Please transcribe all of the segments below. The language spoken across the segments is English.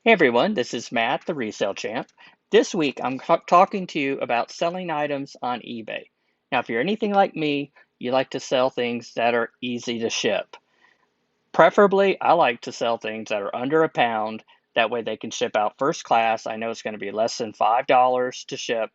Hey everyone, this is Matt, the Resale Champ. This week I'm talking to you about selling items on eBay. Now, if you're anything like me, you like to sell things that are easy to ship. Preferably, I like to sell things that are under a pound. That way they can ship out first class. I know it's going to be less than $5 to ship.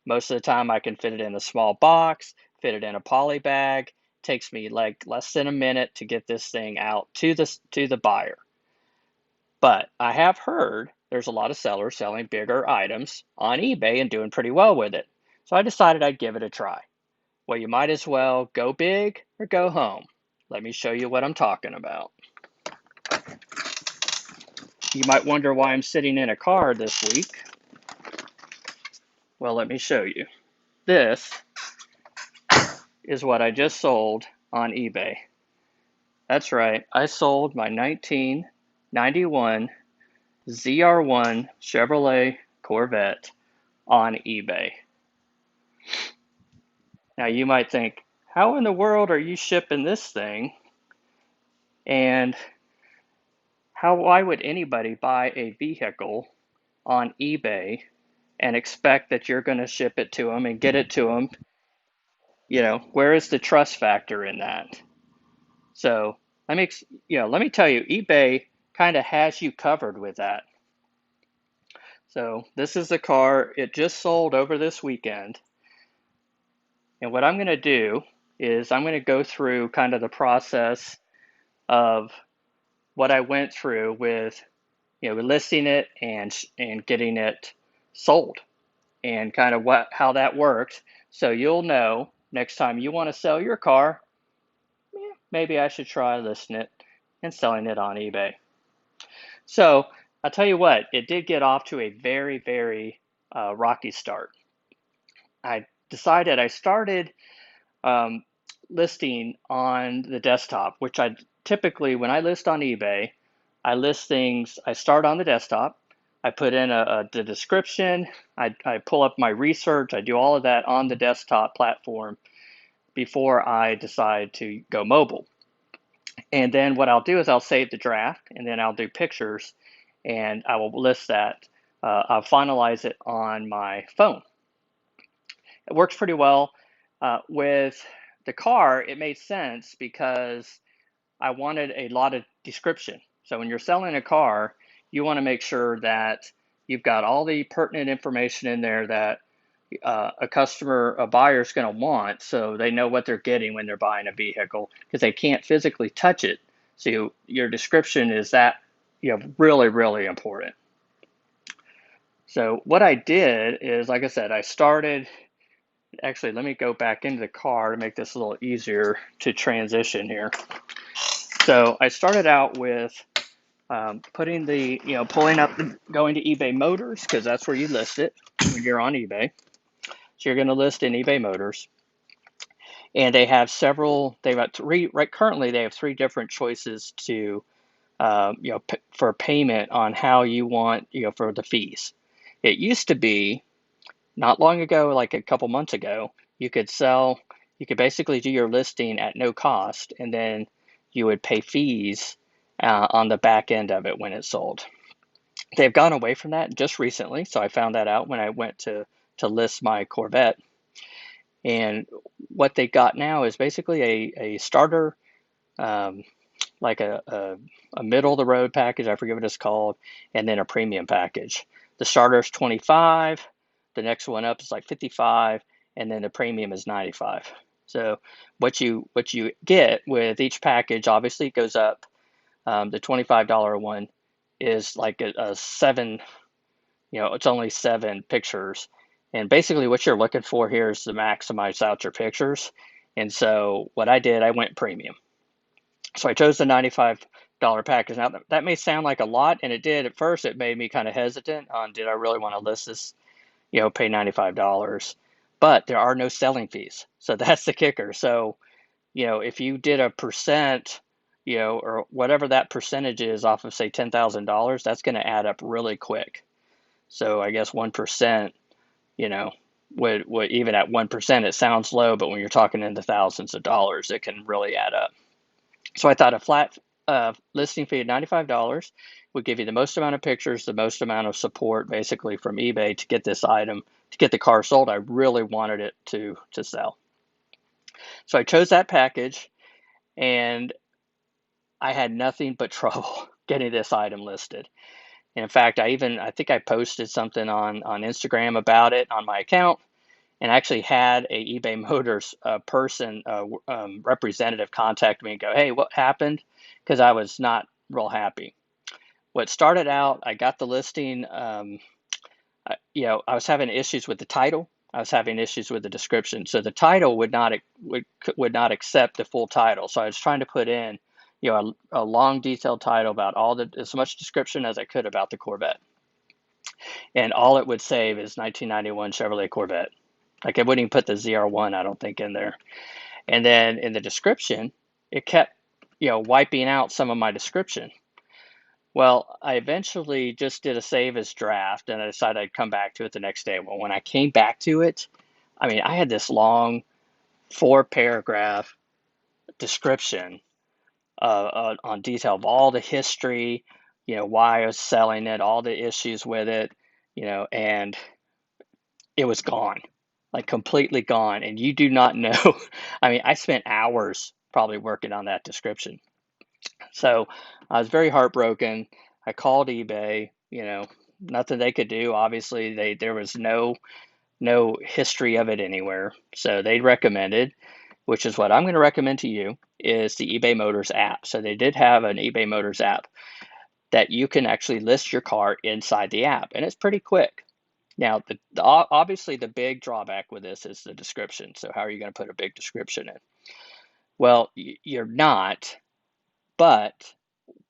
Most of the time I can fit it in a small box, fit it in a poly bag. Takes me like less than a minute to get this thing out to the buyer. But I have heard there's a lot of sellers selling bigger items on eBay and doing pretty well with it. So I decided I'd give it a try. Well, you might as well go big or go home. Let me show you what I'm talking about. You might wonder why I'm sitting in a car this week. Well, let me show you. This is what I just sold on eBay. That's right, I sold my 1991 ZR1 Chevrolet Corvette on eBay. Now you might think, how in the world are you shipping this thing? And why would anybody buy a vehicle on eBay and expect that you're going to ship it to them and get it to them? Where is the trust factor in that? So let me tell you, eBay kind of has you covered with that. So this is the car. It just sold over this weekend. And what I'm going to do is I'm going to go through kind of the process of what I went through with listing it and getting it sold, and kind of how that works. So you'll know next time you want to sell your car, maybe I should try listing it and selling it on eBay. So I'll tell you what, it did get off to a very, very rocky start. I started um, listing on the desktop, which I typically, when I list on eBay, I start on the desktop, I put in the description, I pull up my research, I do all of that on the desktop platform before I decide to go mobile. And then what I'll do is I'll save the draft, and then I'll do pictures, and I will list that. I'll finalize it on my phone. It works pretty well. With the car, it made sense because I wanted a lot of description. So when you're selling a car, you want to make sure that you've got all the pertinent information in there that a buyer is going to want, so they know what they're getting when they're buying a vehicle, because they can't physically touch it. So your description is really, really important. So what I did is, like I said, actually, let me go back into the car to make this a little easier to transition here. So I started out with going to eBay Motors, because that's where you list it when you're on eBay. So you're going to list in eBay Motors, and they have currently they have three different choices to, for payment on how you want, for the fees. It used to be, not long ago, like a couple months ago, you could basically do your listing at no cost, and then you would pay fees on the back end of it when it's sold. They've gone away from that just recently, so I found that out when I went to list my Corvette. And what they got now is basically a starter, like a middle of the road package, I forget what it's called, and then a premium package. The starter is 25, the next one up is like 55, and then the premium is 95. So what you get with each package, obviously it goes up. The $25 one is like a seven, it's only 7 pictures. And basically what you're looking for here is to maximize out your pictures. And so what I did, I went premium. So I chose the $95 package. Now that may sound like a lot, and it did at first. It made me kind of hesitant on, did I really want to list this, pay $95? But there are no selling fees. So that's the kicker. So, if you did a percent, or whatever that percentage is off of, say, $10,000, that's going to add up really quick. So I guess 1%, would even at 1%, it sounds low, but when you're talking into thousands of dollars, it can really add up. So I thought a flat listing fee of $95 would give you the most amount of pictures, the most amount of support basically from eBay to get this item, to get the car sold. I really wanted it to sell. So I chose that package, and I had nothing but trouble getting this item listed. And in fact, I think I posted something on Instagram about it on my account, and actually had a eBay Motors person, representative, contact me and go, "Hey, what happened?" Because I was not real happy. What started out, I got the listing. I was having issues with the title. I was having issues with the description. So the title would not accept the full title. So I was trying to put in, a long detailed title about as much description as I could about the Corvette, and all it would save is 1991 Chevrolet Corvette. Like, I wouldn't even put the ZR1, I don't think, in there. And then in the description, it kept, wiping out some of my description. Well, I eventually just did a save as draft, and I decided I'd come back to it the next day. Well, when I came back to it, I mean, I had this long 4-paragraph description on detail of all the history, why I was selling it, all the issues with it, and it was gone, like completely gone. And you do not know. I mean, I spent hours probably working on that description. So I was very heartbroken. I called eBay, nothing they could do. Obviously, there was no history of it anywhere. So they recommended, which is what I'm going to recommend to you, is the eBay Motors app. So they did have an eBay Motors app that you can actually list your car inside the app, and it's pretty quick. Now, obviously the big drawback with this is the description. So how are you going to put a big description in? Well, you're not, but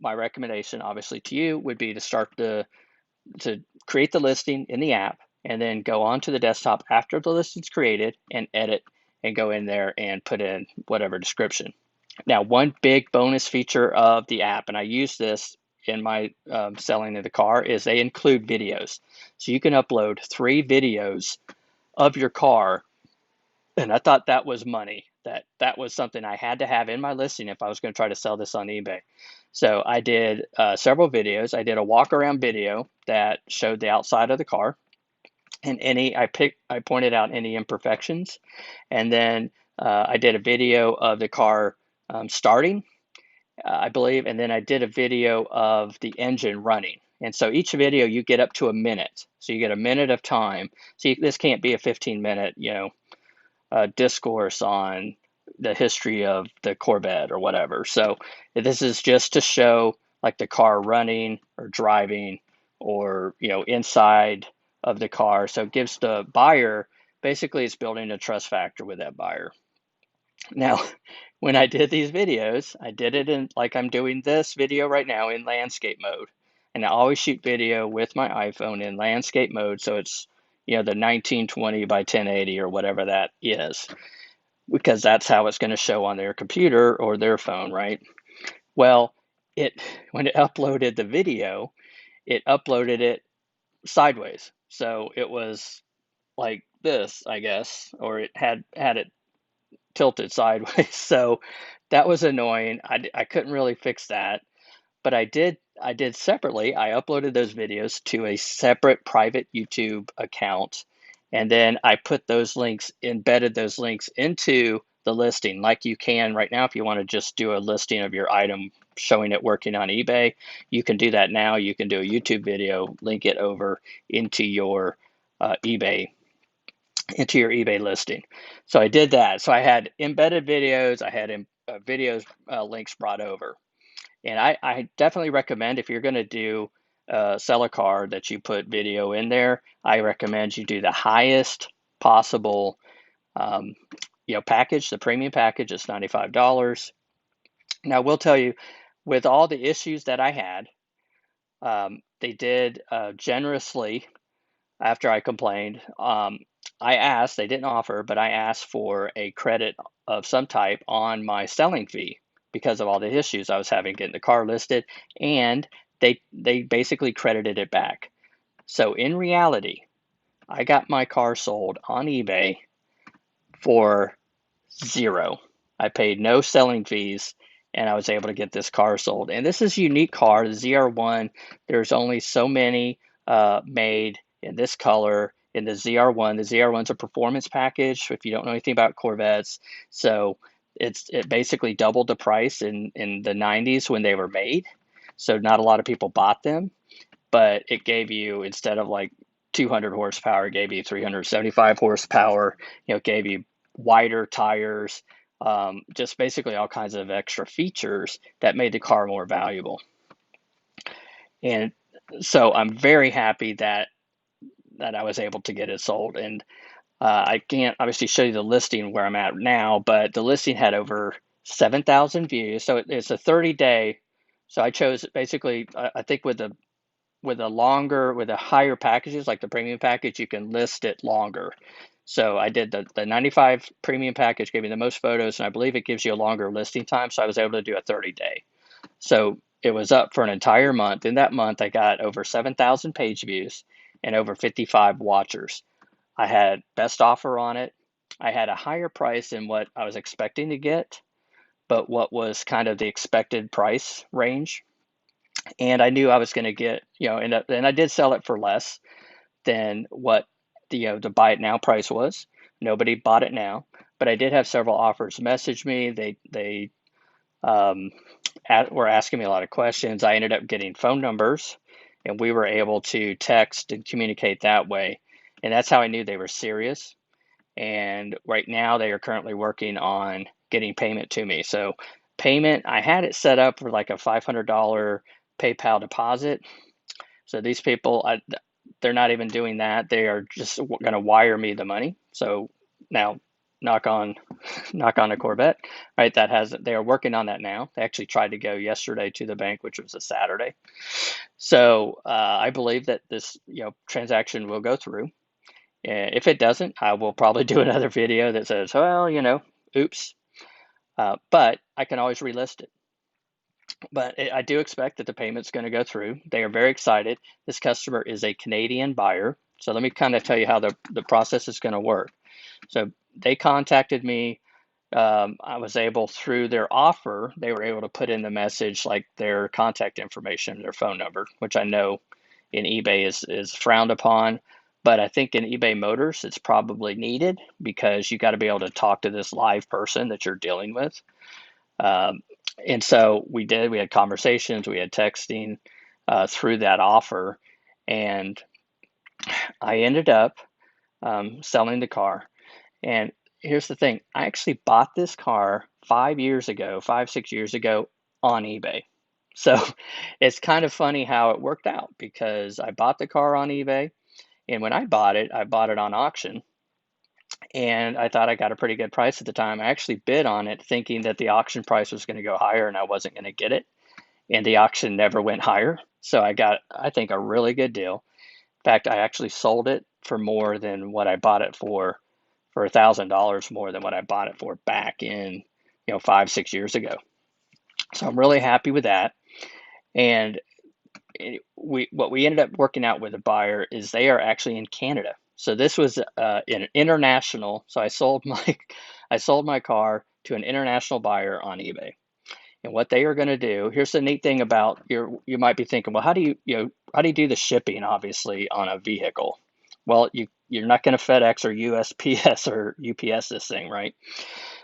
my recommendation, obviously, to you would be to create the listing in the app, and then go onto the desktop after the listing's created and edit and go in there and put in whatever description. Now, one big bonus feature of the app, and I use this in my selling of the car, is they include videos. So you can upload 3 videos of your car, and I thought that was money. That was something I had to have in my listing if I was going to try to sell this on eBay. So I did several videos. I did a walk around video that showed the outside of the car, and I pointed out any imperfections, and then I did a video of the car starting, I believe, and then I did a video of the engine running. And so each video you get up to a minute, so you get a minute of time. See, this can't be a 15-minute, discourse on the history of the Corvette or whatever. So this is just to show like the car running or driving, or inside of the car. So it gives the buyer, basically it's building a trust factor with that buyer. Now, when I did these videos, I did it in, like I'm doing this video right now, in landscape mode. And I always shoot video with my iPhone in landscape mode, so it's the 1920 by 1080 or whatever that is, because that's how it's going to show on their computer or their phone, right? Well, when it uploaded the video, it uploaded it sideways. So it was like this, I guess, or it had it tilted sideways. So that was annoying. I couldn't really fix that, but I did separately. I uploaded those videos to a separate private YouTube account, and then I embedded those links into the listing, like you can right now. If you want to just do a listing of your item showing it working on eBay, you can do that now. You can do a YouTube video, link it over into your eBay listing. So I did that. So I had embedded videos, I had videos links brought over. And I definitely recommend, if you're going to do sell a car, that you put video in there. I recommend you do the highest possible package. The premium package is $95. Now, I will tell you, with all the issues that I had, they did generously, after I complained. They didn't offer, but I asked for a credit of some type on my selling fee because of all the issues I was having getting the car listed, and they basically credited it back. So in reality, I got my car sold on eBay for $0. I paid no selling fees, and I was able to get this car sold. And this is a unique car, the ZR1. There's only so many made in this color in the ZR1. The ZR1's a performance package, if you don't know anything about Corvettes. So it basically doubled the price in the 90s when they were made. So not a lot of people bought them, but it gave you, instead of like 200 horsepower, it gave you 375 horsepower. It gave you wider tires, just basically all kinds of extra features that made the car more valuable. And so I'm very happy that I was able to get it sold. And I can't obviously show you the listing where I'm at now, but the listing had over 7,000 views. So it's a 30-day. So I chose basically, I think with the higher packages, like the premium package, you can list it longer. So I did the 95 premium package, gave me the most photos, and I believe it gives you a longer listing time. So I was able to do a 30-day. So it was up for an entire month. In that month, I got over 7,000 page views and over 55 watchers. I had best offer on it. I had a higher price than what I was expecting to get, but what was kind of the expected price range. And I knew I was going to get, and I did sell it for less than what the buy it now price was. Nobody bought it now, but I did have several offers message me. They were asking me a lot of questions. I ended up getting phone numbers, and we were able to text and communicate that way. And that's how I knew they were serious. And right now they are currently working on getting payment to me. So payment, I had it set up for like a $500 PayPal deposit. So these people, they're not even doing that. They are just going to wire me the money. So now, knock on a Corvette, right? They are working on that now. They actually tried to go yesterday to the bank, which was a Saturday. So I believe that this transaction will go through. If it doesn't, I will probably do another video that says, well, oops. But I can always relist it. But I do expect that the payment's going to go through. They are very excited. This customer is a Canadian buyer. So let me kind of tell you how the process is going to work. So they contacted me. I was able, through their offer, they were able to put in the message like their contact information, their phone number, which I know in eBay is frowned upon. But I think in eBay Motors, it's probably needed because you got to be able to talk to this live person that you're dealing with. And so we had conversations, we had texting through that offer, and I ended up selling the car. And here's the thing, I actually bought this car 6 years ago on eBay. So it's kind of funny how it worked out because I bought the car on eBay, and when I bought it on auction. And I thought I got a pretty good price at the time. I actually bid on it thinking that the auction price was going to go higher and I wasn't going to get it. And the auction never went higher. So I got, I think, a really good deal. In fact, I actually sold it for more than what I bought it for $1,000 more than what I bought it for back in, 5, 6 years ago. So I'm really happy with that. And what we ended up working out with a buyer is they are actually in Canada. So this was an international. So I sold my car to an international buyer on eBay. And what they are going to do, here's the neat thing about you might be thinking, well, how do you do the shipping, obviously, on a vehicle? Well, you're not going to FedEx or USPS or UPS this thing, right?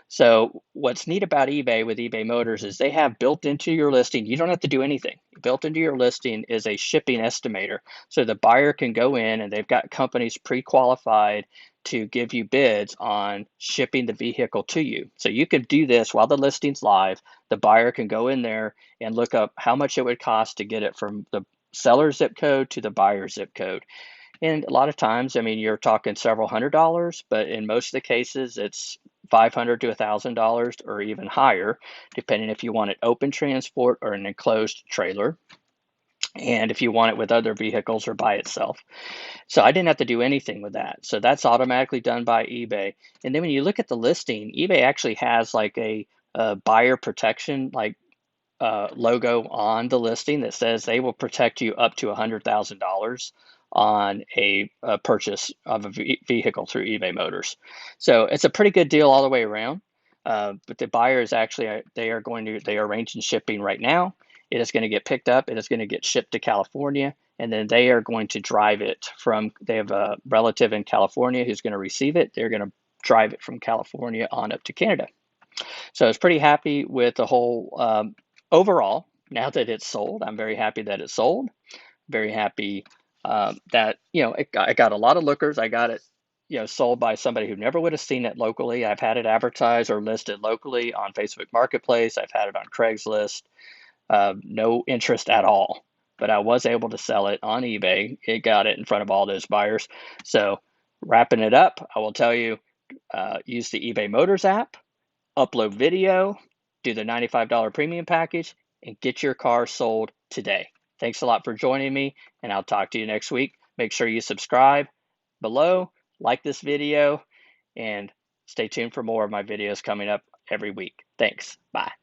So what's neat about eBay with eBay Motors is they have built into your listing, you don't have to do anything. Built into your listing is a shipping estimator. So the buyer can go in and they've got companies pre-qualified to give you bids on shipping the vehicle to you. So you can do this while the listing's live. The buyer can go in there and look up how much it would cost to get it from the seller's zip code to the buyer's zip code. And a lot of times, I mean, you're talking several $100s, but in most of the cases, it's $500 to $1,000 or even higher, depending if you want it open transport or an enclosed trailer, and if you want it with other vehicles or by itself. So I didn't have to do anything with that. So that's automatically done by eBay. And then when you look at the listing, eBay actually has like a buyer protection logo on the listing that says they will protect you up to $100,000 on a purchase of a vehicle through eBay Motors. So it's a pretty good deal all the way around. But the buyers actually they are arranging shipping right now. It is going to get picked up. It is going to get shipped to California, and then they are going to drive it from. They have a relative in California who's going to receive it. They're going to drive it from California on up to Canada. So I was pretty happy with the whole overall. Now that it's sold, I'm very happy that it's sold. Very happy that I got a lot of lookers. I got it sold by somebody who never would have seen it locally. I've had it advertised or listed locally on Facebook Marketplace. I've had it on Craigslist. No interest at all, but I was able to sell it on eBay. It got it in front of all those buyers. So wrapping it up, I will tell you, use the eBay Motors app, upload video, do the $95 premium package, and get your car sold today. Thanks a lot for joining me, and I'll talk to you next week. Make sure you subscribe below, like this video, and stay tuned for more of my videos coming up every week. Thanks. Bye.